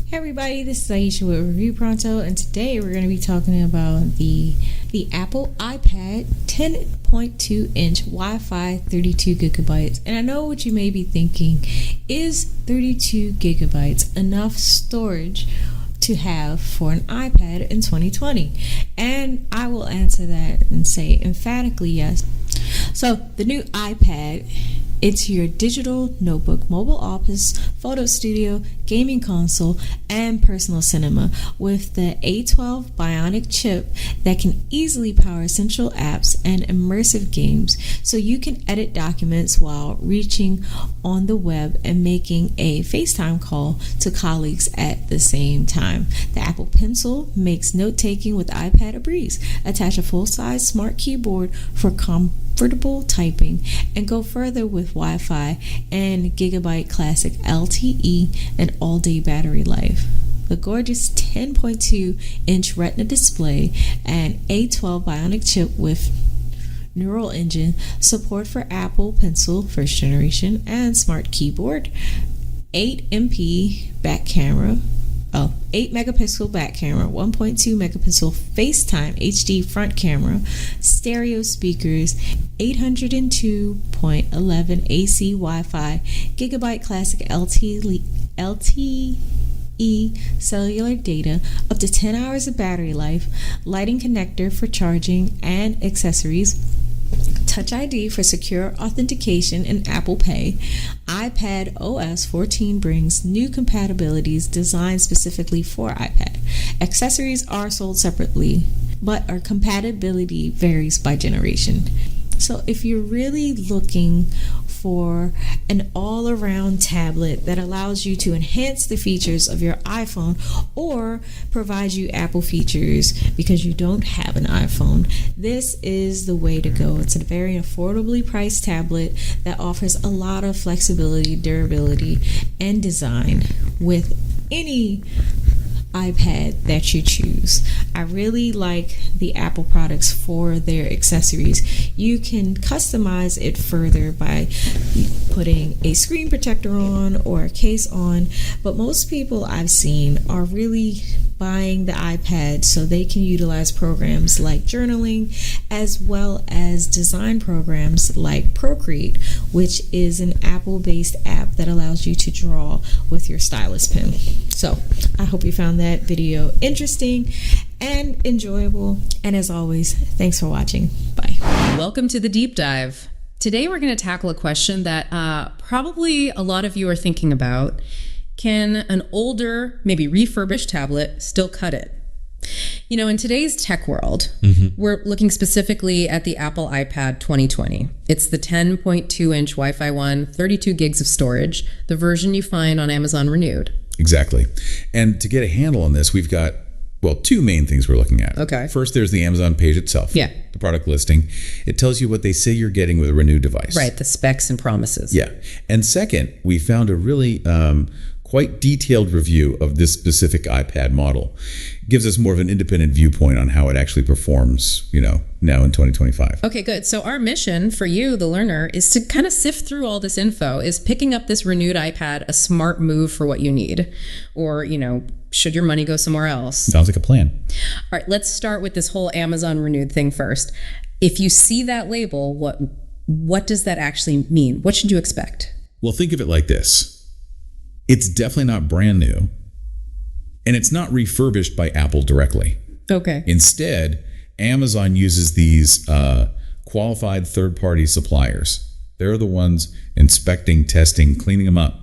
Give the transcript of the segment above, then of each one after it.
Hey everybody, this is Aisha with Review Pronto, and today we're going to be talking about the Apple iPad 10.2-inch Wi-Fi 32 gigabytes. And I know what you may be thinking, is 32 gigabytes enough storage to have for an iPad in 2020? And I will answer that and say emphatically yes. So the new iPad, it's your digital notebook, mobile office, photo studio, gaming console, and personal cinema with the A12 Bionic chip that can easily power essential apps and immersive games, so you can edit documents while reaching on the web and making a FaceTime call to colleagues at the same time. The Apple Pencil makes note-taking with iPad a breeze. Attach a full-size smart keyboard for comfortable typing, and go further with Wi-Fi and Gigabyte Classic LTE and all-day battery life. The gorgeous 10.2-inch Retina display and A12 Bionic chip with neural engine, support for Apple Pencil first generation and smart keyboard, 8MP back camera, 8 megapixel back camera, 1.2 megapixel FaceTime HD front camera, stereo speakers, 802.11 AC Wi-Fi, Gigabyte Classic LTE cellular data, up to 10 hours of battery life, lighting connector for charging and accessories, Touch ID for secure authentication, and Apple Pay. iPad OS 14 brings new compatibilities designed specifically for iPad. Accessories are sold separately, but our compatibility varies by generation. So if you're really looking for an all-around tablet that allows you to enhance the features of your iPhone or provides you Apple features because you don't have an iPhone, this is the way to go. It's a very affordably priced tablet that offers a lot of flexibility, durability, and design with any iPad that you choose. I really like the Apple products for their accessories. You can customize it further by putting a screen protector on or a case on, but most people I've seen are really buying the iPad so they can utilize programs like journaling as well as design programs like Procreate, which is an Apple-based app that allows you to draw with your stylus pen. So I hope you found that video interesting and enjoyable. And as always, thanks for watching. Bye. Welcome to the deep dive. Today we're going to tackle a question that probably a lot of you are thinking about. Can an older, maybe refurbished tablet still cut it? You know, in today's tech world, we're looking specifically at the Apple iPad 2020. It's the 10.2-inch Wi-Fi 1, 32 gigs of storage, the version you find on Amazon Renewed. Exactly. And to get a handle on this, we've got, two main things we're looking at. Okay. First, there's the Amazon page itself. Yeah. The product listing. It tells you what they say you're getting with a Renewed device. Right, the specs and promises. Yeah. And second, we found a really quite detailed review of this specific iPad model. It gives us more of an independent viewpoint on how it actually performs, now in 2025. Okay, good. So our mission for you, the learner, is to kind of sift through all this info. Is picking up this Renewed iPad a smart move for what you need? Or, should your money go somewhere else? Sounds like a plan. All right, let's start with this whole Amazon Renewed thing first. If you see that label, what does that actually mean? What should you expect? Well, think of it like this. It's definitely not brand new, and it's not refurbished by Apple directly. Okay. Instead, Amazon uses these qualified third-party suppliers. They're the ones inspecting, testing, cleaning them up,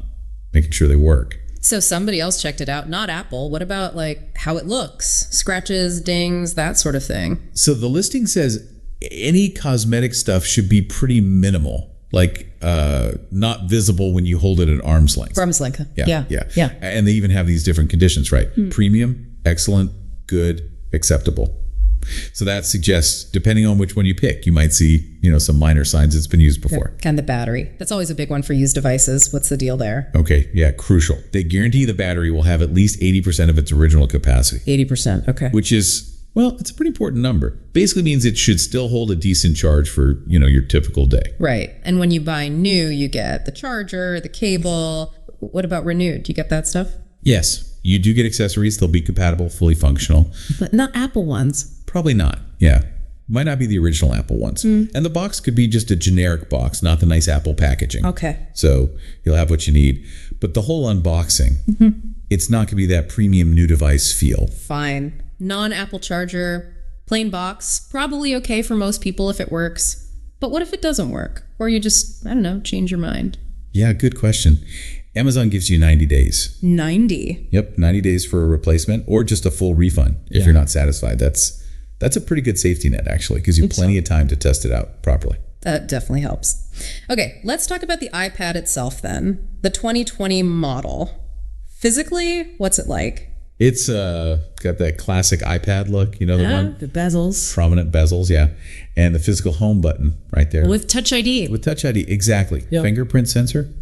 making sure they work. So somebody else checked it out, not Apple. What about how it looks? Scratches, dings, that sort of thing. So the listing says any cosmetic stuff should be pretty minimal. Not visible when you hold it at arm's length. Arm's length. Yeah. And they even have these different conditions, right? Premium, excellent, good, acceptable. So that suggests, depending on which one you pick, you might see, some minor signs it's been used before. Yeah. And the battery. That's always a big one for used devices. What's the deal there? Okay. Yeah. Crucial. They guarantee the battery will have at least 80% of its original capacity. 80%. Okay. Which is, it's a pretty important number. Basically means it should still hold a decent charge for, your typical day. Right. And when you buy new, you get the charger, the cable. What about Renewed? Do you get that stuff? Yes. You do get accessories. They'll be compatible, fully functional. But not Apple ones. Probably not. Yeah. Might not be the original Apple ones. And the box could be just a generic box, not the nice Apple packaging. Okay. So you'll have what you need. But the whole unboxing, it's not going to be that premium new device feel. Fine. Non-Apple charger, plain box, probably okay for most people if it works. But what if it doesn't work? Or you just, I don't know, change your mind? Yeah, good question. Amazon gives you 90 days. 90? Yep, 90 days for a replacement or just a full refund if you're not satisfied. That's a pretty good safety net, actually. Gives you plenty of time to test it out properly. That definitely helps. Okay, let's talk about the iPad itself then. The 2020 model. Physically, what's it like? It's got that classic iPad look, you know, the one? The bezels. Prominent bezels, yeah. And the physical home button right there. With Touch ID. With Touch ID, exactly. Yep. Fingerprint sensor.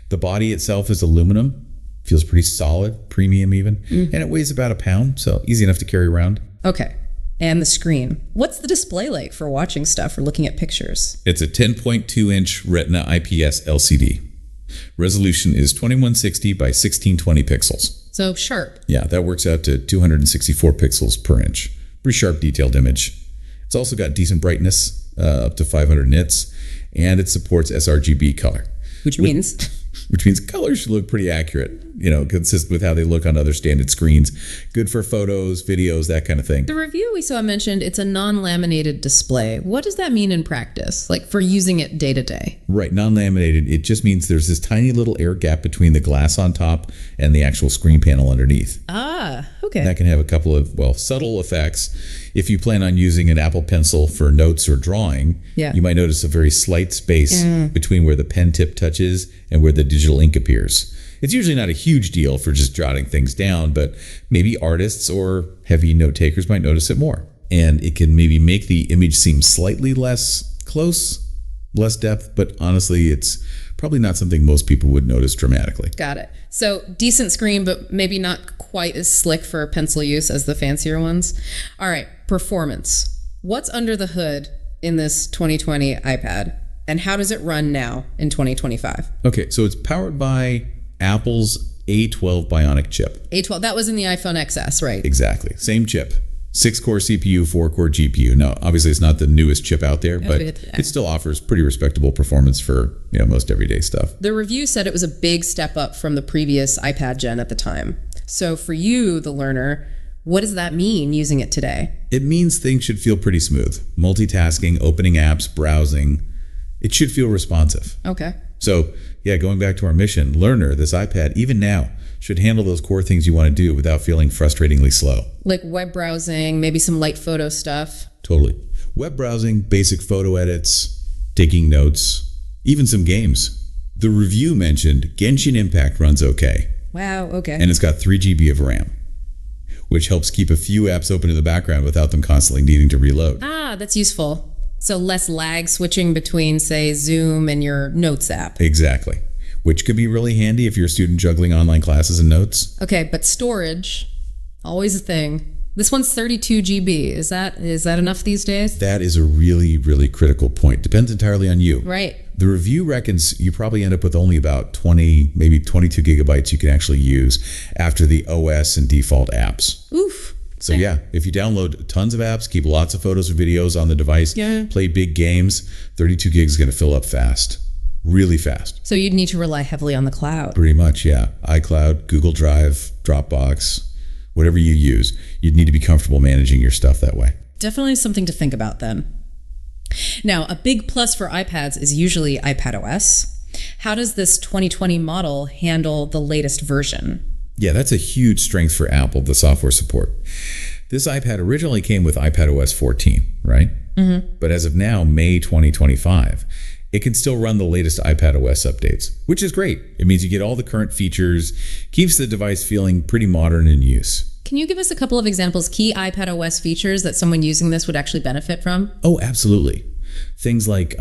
The body itself is aluminum. Feels pretty solid, premium even. And it weighs about a pound, so easy enough to carry around. Okay, and the screen. What's the display like for watching stuff or looking at pictures? It's a 10.2-inch Retina IPS LCD. Resolution is 2160 by 1620 pixels. So sharp. Yeah, that works out to 264 pixels per inch. Pretty sharp, detailed image. It's also got decent brightness, up to 500 nits, and it supports sRGB color. Which means colors should look pretty accurate, you know, consistent with how they look on other standard screens. Good for photos, videos, that kind of thing. the review we saw mentioned it's a non-laminated display. What does that mean in practice, like for using it day to day? Right, non-laminated, it just means there's this tiny little air gap between the glass on top and the actual screen panel underneath. Ah, okay. That can have a couple of, subtle effects. If you plan on using an Apple Pencil for notes or drawing, you might notice a very slight space between where the pen tip touches and where the digital ink appears. It's usually not a huge deal for just jotting things down, but maybe artists or heavy note takers might notice it more. And it can maybe make the image seem slightly less close, less depth, but honestly, it's probably not something most people would notice dramatically. Got it. So decent screen, but maybe not quite as slick for pencil use as the fancier ones. All right, performance. What's under the hood in this 2020 iPad? And how does it run now in 2025? Okay, so it's powered by Apple's A12 Bionic chip. A12, that was in the iPhone XS, right? Exactly. Same chip. 6-core CPU, 4-core GPU. Now, obviously, it's not the newest chip out there, but it still offers pretty respectable performance for most everyday stuff. The review said it was a big step up from the previous iPad gen at the time. So for you, the learner, what does that mean using it today? It means things should feel pretty smooth. Multitasking, opening apps, browsing. It should feel responsive. Okay. So, going back to our mission, Learner, this iPad, even now, should handle those core things you want to do without feeling frustratingly slow. Like web browsing, maybe some light photo stuff. Totally. Web browsing, basic photo edits, taking notes, even some games. The review mentioned Genshin Impact runs okay. Wow, okay. And it's got 3 GB of RAM, which helps keep a few apps open in the background without them constantly needing to reload. Ah, that's useful. So less lag switching between, say, Zoom and your Notes app. Exactly. Which could be really handy if you're a student juggling online classes and notes. Okay, but storage, always a thing. This one's 32 GB. Is that enough these days? That is a really, really critical point. Depends entirely on you. Right. The review reckons you probably end up with only about 20, maybe 22 gigabytes you can actually use after the OS and default apps. Oof. So if you download tons of apps, keep lots of photos and videos on the device, play big games, 32 gigs is going to fill up fast. Really fast. So you'd need to rely heavily on the cloud. Pretty much, yeah. iCloud, Google Drive, Dropbox, whatever you use, you'd need to be comfortable managing your stuff that way. Definitely something to think about then. Now, a big plus for iPads is usually iPadOS. How does this 2020 model handle the latest version? Yeah, that's a huge strength for Apple, the software support. This iPad originally came with iPadOS 14, right? Mm-hmm. But as of now, May 2025, it can still run the latest iPadOS updates, which is great. It means you get all the current features, keeps the device feeling pretty modern in use. Can you give us a couple of examples, key iPadOS features that someone using this would actually benefit from? Oh, absolutely. Things like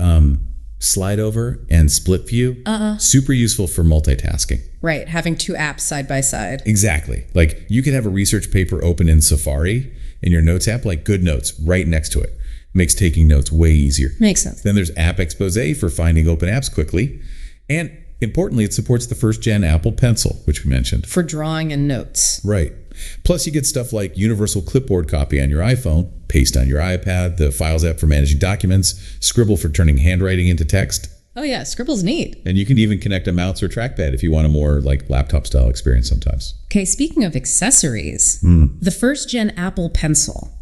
slide over and split view, super useful for multitasking. Right, having 2 apps side by side. Exactly. Like you could have a research paper open in Safari in your Notes app, like Good Notes, right next to it. Makes taking notes way easier. Makes sense. Then there's App Expose for finding open apps quickly. And Importantly, it supports the first-gen Apple Pencil, which we mentioned. For drawing and notes. Right. Plus, you get stuff like universal clipboard copy on your iPhone, paste on your iPad, the Files app for managing documents, Scribble for turning handwriting into text. Oh yeah, Scribble's neat. And you can even connect a mouse or trackpad if you want a more like laptop-style experience sometimes. Okay, speaking of accessories, the first-gen Apple Pencil.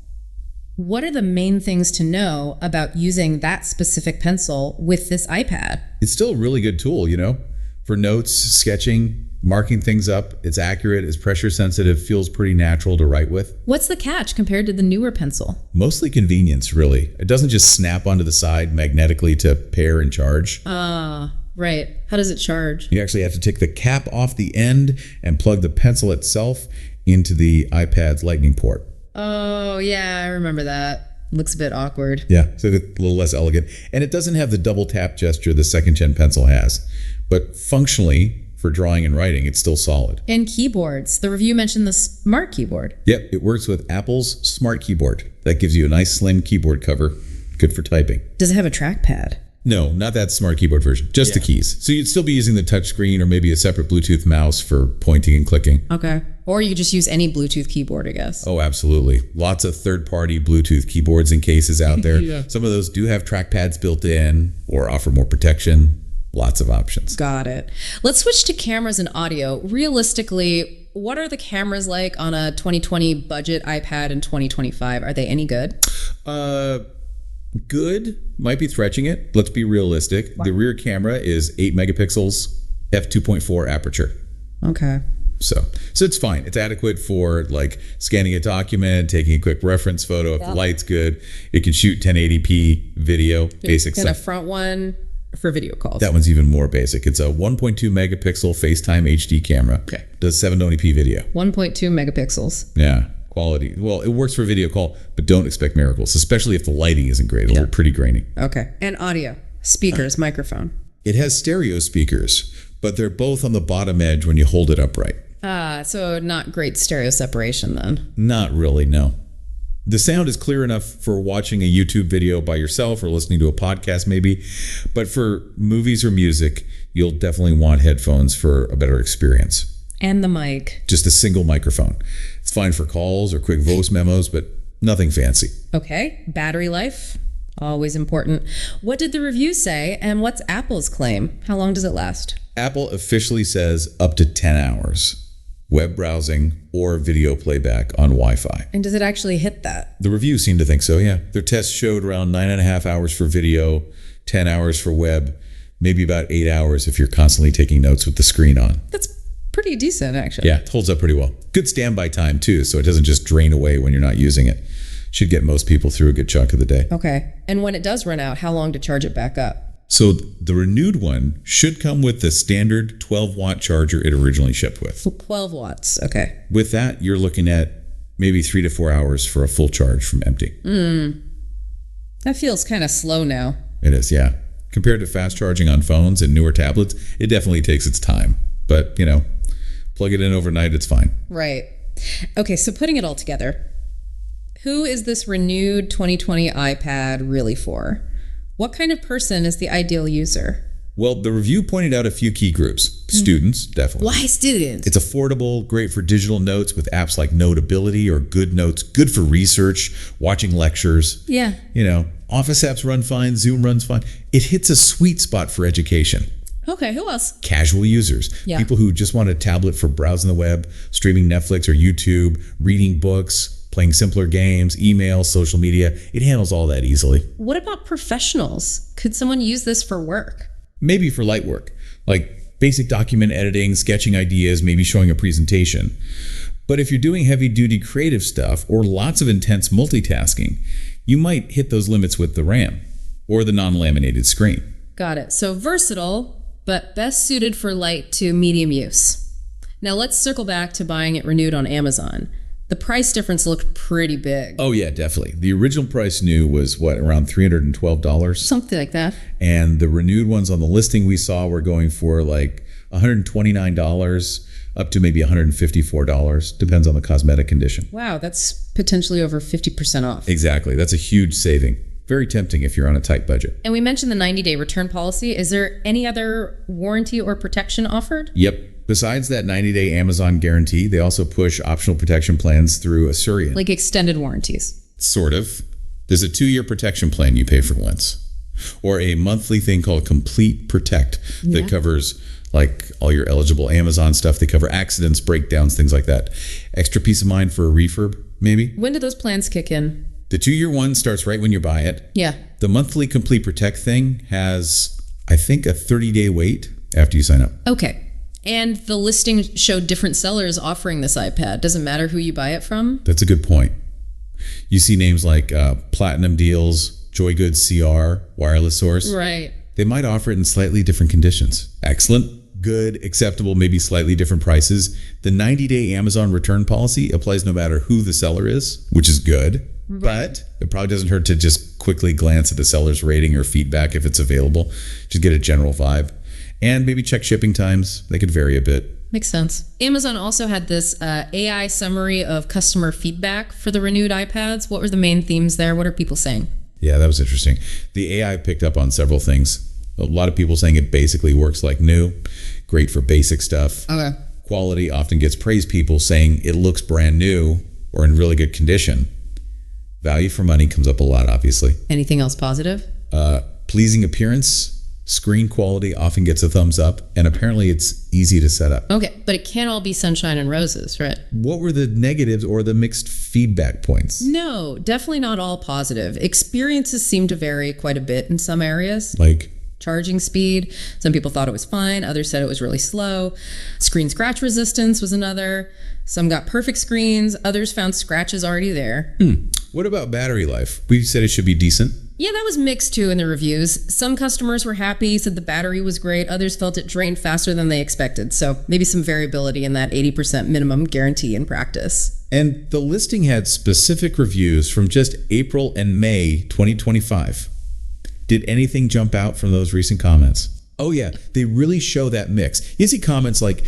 What are the main things to know about using that specific pencil with this iPad? It's still a really good tool, for notes, sketching, marking things up. It's accurate, it's pressure sensitive, feels pretty natural to write with. What's the catch compared to the newer pencil? Mostly convenience, really. It doesn't just snap onto the side magnetically to pair and charge. Right. How does it charge? You actually have to take the cap off the end and plug the pencil itself into the iPad's lightning port. Oh, yeah, I remember that. Looks a bit awkward. Yeah, so it's a little less elegant. And it doesn't have the double tap gesture the second-gen pencil has. But functionally, for drawing and writing, it's still solid. And keyboards. The review mentioned the Smart Keyboard. Yep, it works with Apple's Smart Keyboard. That gives you a nice slim keyboard cover. Good for typing. Does it have a trackpad? No, not that Smart Keyboard version. Just the keys. So you'd still be using the touchscreen or maybe a separate Bluetooth mouse for pointing and clicking. Okay. Or you could just use any Bluetooth keyboard, I guess. Oh, absolutely. Lots of third-party Bluetooth keyboards and cases out there. Some of those do have trackpads built in or offer more protection. Lots of options. Got it. Let's switch to cameras and audio. Realistically, what are the cameras like on a 2020 budget iPad in 2025? Are they any good? Good. Might be stretching it. Let's be realistic. Wow. The rear camera is 8 megapixels, f2.4 aperture. Okay. So it's fine. It's adequate for like scanning a document, taking a quick reference photo. If the light's good, it can shoot 1080p video, basic stuff. And a front one for video calls. That one's even more basic. It's a 1.2 megapixel FaceTime HD camera. Okay. Does 720p video. 1.2 megapixels. Yeah. Quality. Well, it works for video call, but don't expect miracles, especially if the lighting isn't great. It'll look pretty grainy. Okay. And audio. Speakers, microphone. It has stereo speakers, but they're both on the bottom edge when you hold it upright. So not great stereo separation then. Not really, no. The sound is clear enough for watching a YouTube video by yourself or listening to a podcast maybe, but for movies or music, you'll definitely want headphones for a better experience. And the mic. Just a single microphone. It's fine for calls or quick voice memos, but nothing fancy. Okay. Battery life. Always important. What did the review say, and what's Apple's claim? How long does it last? Apple officially says up to 10 hours. Web browsing or video playback on Wi-Fi. And does it actually hit that? The reviews seem to think so, yeah. Their tests showed around 9.5 hours for video, 10 hours for web, maybe about 8 hours if you're constantly taking notes with the screen on. That's pretty decent, actually. Yeah, it holds up pretty well. Good standby time, too, so it doesn't just drain away when you're not using it. Should get most people through a good chunk of the day. Okay. And when it does run out, how long to charge it back up? So the renewed one should come with the standard 12-watt charger it originally shipped with. 12 watts, okay. With that, you're looking at maybe 3 to 4 hours for a full charge from empty. That feels kind of slow now. It is, yeah. Compared to fast charging on phones and newer tablets, it definitely takes its time. But, plug it in overnight, it's fine. Right. Okay, so putting it all together, who is this renewed 2020 iPad really for? What kind of person is the ideal user? Well, the review pointed out a few key groups. Students, definitely. Why students? It's affordable, great for digital notes with apps like Notability or Good Notes, good for research, watching lectures. Yeah. Office apps run fine, Zoom runs fine. It hits a sweet spot for education. Okay, who else? Casual users. Yeah. People who just want a tablet for browsing the web, streaming Netflix or YouTube, reading books, playing simpler games, email, social media. It handles all that easily. What about professionals? Could someone use this for work? Maybe for light work, like basic document editing, sketching ideas, maybe showing a presentation. But if you're doing heavy-duty creative stuff or lots of intense multitasking, you might hit those limits with the RAM or the non-laminated screen. Got it. So versatile, but best suited for light to medium use. Now let's circle back to buying it renewed on Amazon. The price difference looked pretty big. Oh, yeah, definitely. The original price new was, around $312? Something like that. And the renewed ones on the listing we saw were going for like $129 up to maybe $154. Depends on the cosmetic condition. Wow, that's potentially over 50% off. Exactly. That's a huge saving. very tempting if you're on a tight budget. And we mentioned the 90-day return policy. Is there any other warranty or protection offered? Yep. Besides that 90-day Amazon guarantee, they also push optional protection plans through Asurion. Like extended warranties. Sort of. There's a 2-year protection plan you pay for once. Or a monthly thing called Complete Protect that covers like all your eligible Amazon stuff. They cover accidents, breakdowns, things like that. Extra peace of mind for a refurb, maybe. When do those plans kick in? The 2-year one starts right when you buy it. Yeah. The monthly Complete Protect thing has, I think, a 30-day wait after you sign up. Okay. And the listing showed different sellers offering this iPad. Doesn't matter who you buy it from? That's a good point. You see names like Platinum Deals, Joygood CR, Wireless Source. Right. They might offer it in slightly different conditions. Excellent, good, acceptable, maybe slightly different prices. The 90-day Amazon return policy applies no matter who the seller is, which is good. Right. But it probably doesn't hurt to just quickly glance at the seller's rating or feedback if it's available. Just get a general vibe. And maybe check shipping times. They could vary a bit. Makes sense. Amazon also had this AI summary of customer feedback for the renewed iPads. What were the main themes there? What are people saying? Yeah, that was interesting. The AI picked up on several things. A lot of people saying it basically works like new. Great for basic stuff. Okay. Quality often gets praised. People saying it looks brand new or in really good condition. Value for money comes up a lot, obviously. Anything else positive? Pleasing appearance. Screen quality often gets a thumbs up, and apparently it's easy to set up. Okay, but it can't all be sunshine and roses, right? What were the negatives or the mixed feedback points? No, definitely not all positive. Experiences seem to vary quite a bit in some areas. Like? Charging speed. Some people thought it was fine. Others said it was really slow. Screen scratch resistance was another. Some got perfect screens. Others found scratches already there. What about battery life? We said it should be decent. Yeah, that was mixed too in the reviews. Some customers were happy, said the battery was great. Others felt it drained faster than they expected. So maybe some variability in that 80% minimum guarantee in practice. And the listing had specific reviews from just April and May 2025. Did anything jump out from those recent comments? Oh yeah, they really show that mix. You see comments like,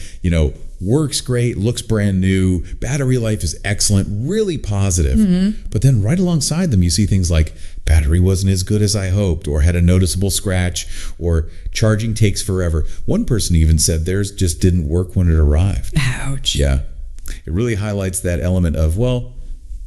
works great, looks brand new, battery life is excellent, really positive. But then right alongside them, you see things like battery wasn't as good as I hoped, or had a noticeable scratch, or charging takes forever. One person even said theirs just didn't work when it arrived. Ouch. Yeah. It really highlights that element of,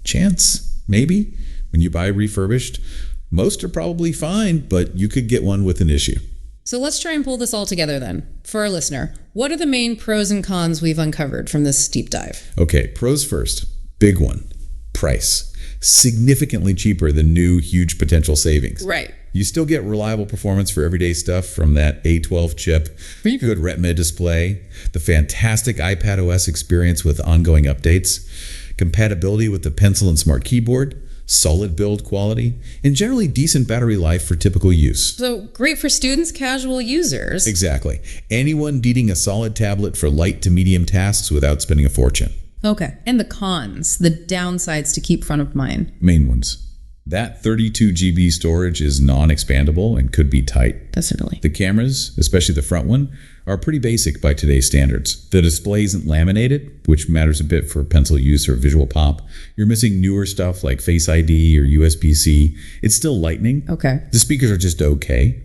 chance, maybe. When you buy refurbished, most are probably fine, but you could get one with an issue. So let's try and pull this all together then. For our listener, what are the main pros and cons we've uncovered from this deep dive? Okay, pros first. Big one. Price. Significantly cheaper than new, huge potential savings. Right. You still get reliable performance for everyday stuff from that A12 chip, good Retina display, the fantastic iPad OS experience with ongoing updates, compatibility with the Pencil and Smart Keyboard, solid build quality, and generally decent battery life for typical use. So great for students, casual users. Exactly. Anyone needing a solid tablet for light to medium tasks without spending a fortune. Okay. And the cons, the downsides to keep front of mind. Main ones. That 32 GB storage is non-expandable and could be tight. Definitely. The cameras, especially the front one, are pretty basic by today's standards. The display isn't laminated, which matters a bit for pencil use or visual pop. You're missing newer stuff like Face ID or USB-C. It's still Lightning. Okay. The speakers are just okay.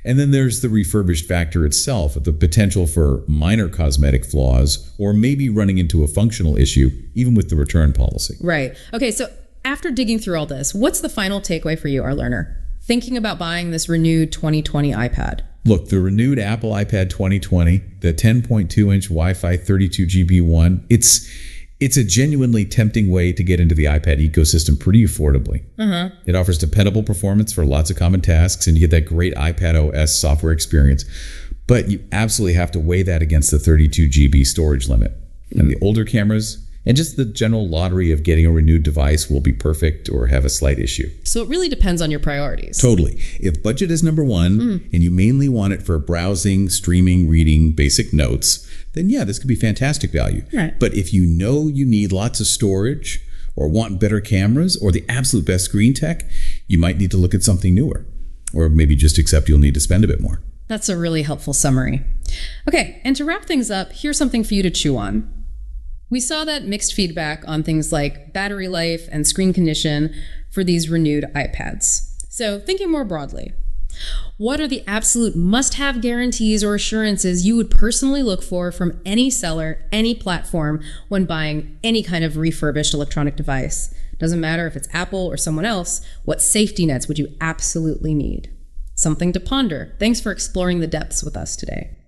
And then there's the refurbished factor itself, the potential for minor cosmetic flaws or maybe running into a functional issue, even with the return policy. Right. Okay, so after digging through all this, what's the final takeaway for you, our learner, thinking about buying this renewed 2020 iPad? Look, the renewed Apple iPad 2020, the 10.2-inch Wi-Fi 32GB one, it's a genuinely tempting way to get into the iPad ecosystem pretty affordably. It offers dependable performance for lots of common tasks, and you get that great iPad OS software experience. But you absolutely have to weigh that against the 32GB storage limit. And the older cameras and just the general lottery of getting a renewed device will be perfect or have a slight issue. So it really depends on your priorities. Totally. If budget is number one and you mainly want it for browsing, streaming, reading, basic notes, then yeah, this could be fantastic value. Right. But if you know you need lots of storage or want better cameras or the absolute best screen tech, you might need to look at something newer, or maybe just accept you'll need to spend a bit more. That's a really helpful summary. Okay, and to wrap things up, here's something for you to chew on. We saw that mixed feedback on things like battery life and screen condition for these renewed iPads. So, thinking more broadly, what are the absolute must-have guarantees or assurances you would personally look for from any seller, any platform, when buying any kind of refurbished electronic device? Doesn't matter if it's Apple or someone else, what safety nets would you absolutely need? Something to ponder. Thanks for exploring the depths with us today.